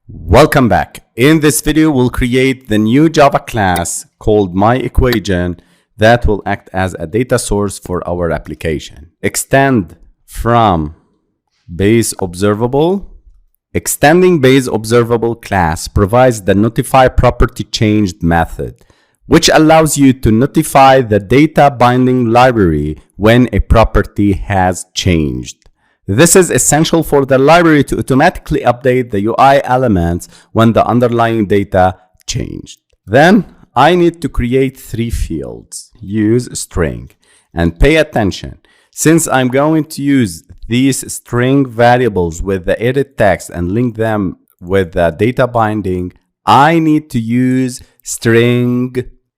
Welcome back. In this video, we'll create the new Java class called myEquation that will act as a data source for our application. Extend from base observable. Extending base observable class provides the notify property changed method, which allows you to notify the data binding library when a property has changed. This is essential for the library to automatically update the UI elements when the underlying data changed. Then I need to create three fields. Use string and pay attention. Since I'm going to use these string variables with the edit text and link them with the data binding, I need to use string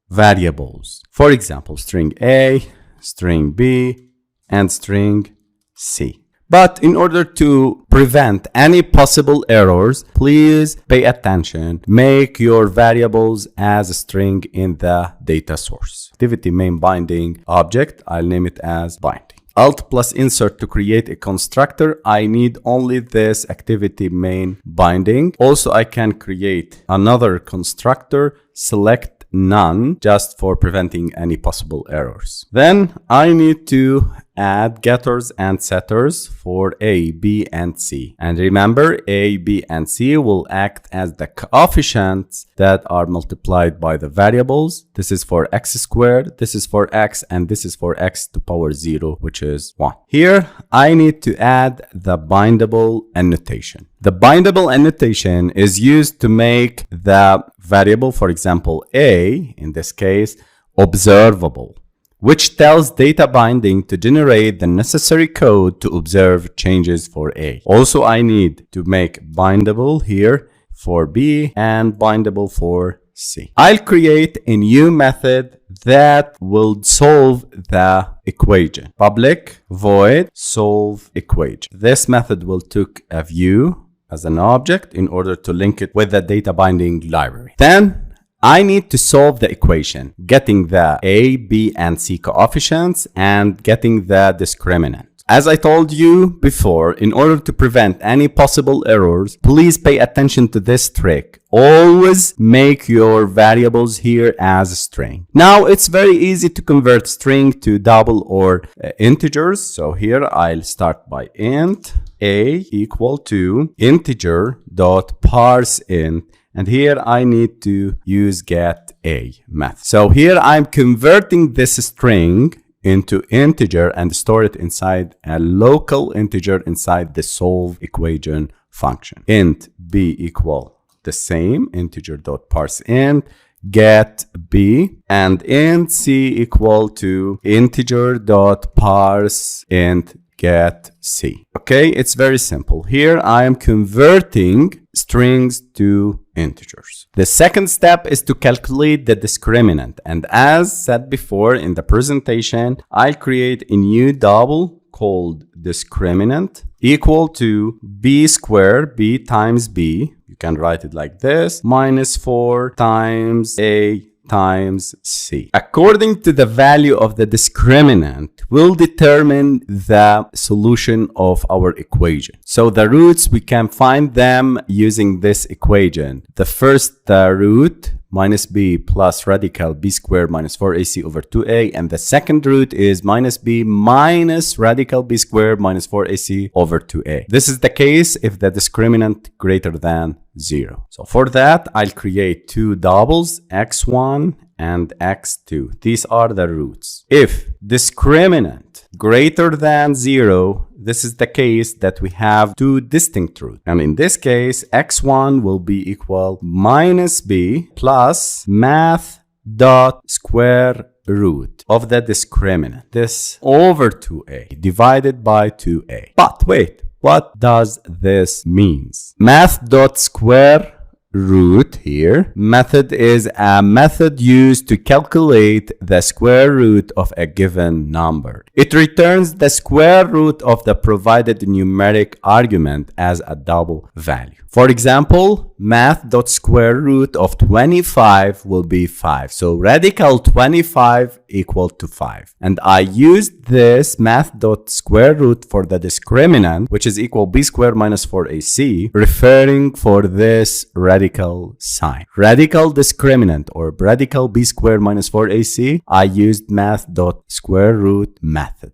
variables. For example, string A, string B, and string C. But in order to prevent any possible errors, please pay attention. Make your variables as a string in the data source. Activity main binding object, I'll name it as binding. Alt plus insert to create a constructor. I need only this activity main binding. Also, I can create another constructor, select none, just for preventing any possible errors. Then I need to add getters and setters for A, B, and C. And remember, A, B, and C will act as the coefficients that are multiplied by the variables. This is for x squared, this is for x, and this is for x to power 0, which is 1. Here, I need to add the bindable annotation. The bindable annotation is used to make the variable, for example, A, in this case, observable, which tells data binding to generate the necessary code to observe changes for A. Also, I need to make bindable here for B and bindable for C. I'll create a new method that will solve the equation. Public void solve equation. This method will take a view as an object in order to link it with the data binding library. Then I need to solve the equation, getting the A, B, and C coefficients and getting the discriminant. As I told you before, in order to prevent any possible errors, please pay attention to this trick. Always make your variables here as a string. Now it's very easy to convert string to double or integers. So here I'll start by int A equal to integer dot parse int. And here I need to use get A method. So here I'm converting this string into integer and store it inside a local integer inside the solve equation function. Int B equal the same, integer dot parse int, get B, and int C equal to integer dot parse int get C. Okay, it's very simple. Here I am converting strings to integers. The second step is to calculate the discriminant. And as said before in the presentation, I'll create a new double called discriminant equal to b squared, b times b. You can write it like this, minus 4 times A times C. According to the value of the discriminant, will determine the solution of our equation. So the roots, we can find them using this equation. The first root, minus b plus radical b squared minus 4ac over 2a, and the second root is minus b minus radical b squared minus 4ac over 2a. This is the case if the discriminant greater than 0. So for that, I'll create two doubles, x1 and x2. These are the roots. If discriminant greater than 0, this is the case that we have two distinct roots. And in this case, x1 will be equal minus b plus math dot square root of the discriminant. This over 2a divided by 2a. But wait, what does this mean? Math dot square root here method is a method used to calculate the square root of a given number. It returns the square root of the provided numeric argument as a double value. For example, math.square root of 25 will be 5. So radical 25 equal to 5. And I used this math dot square root for the discriminant, which is equal b squared minus 4ac, referring for this radical sign. Radical discriminant or radical b squared minus 4ac, I used math dot square root method.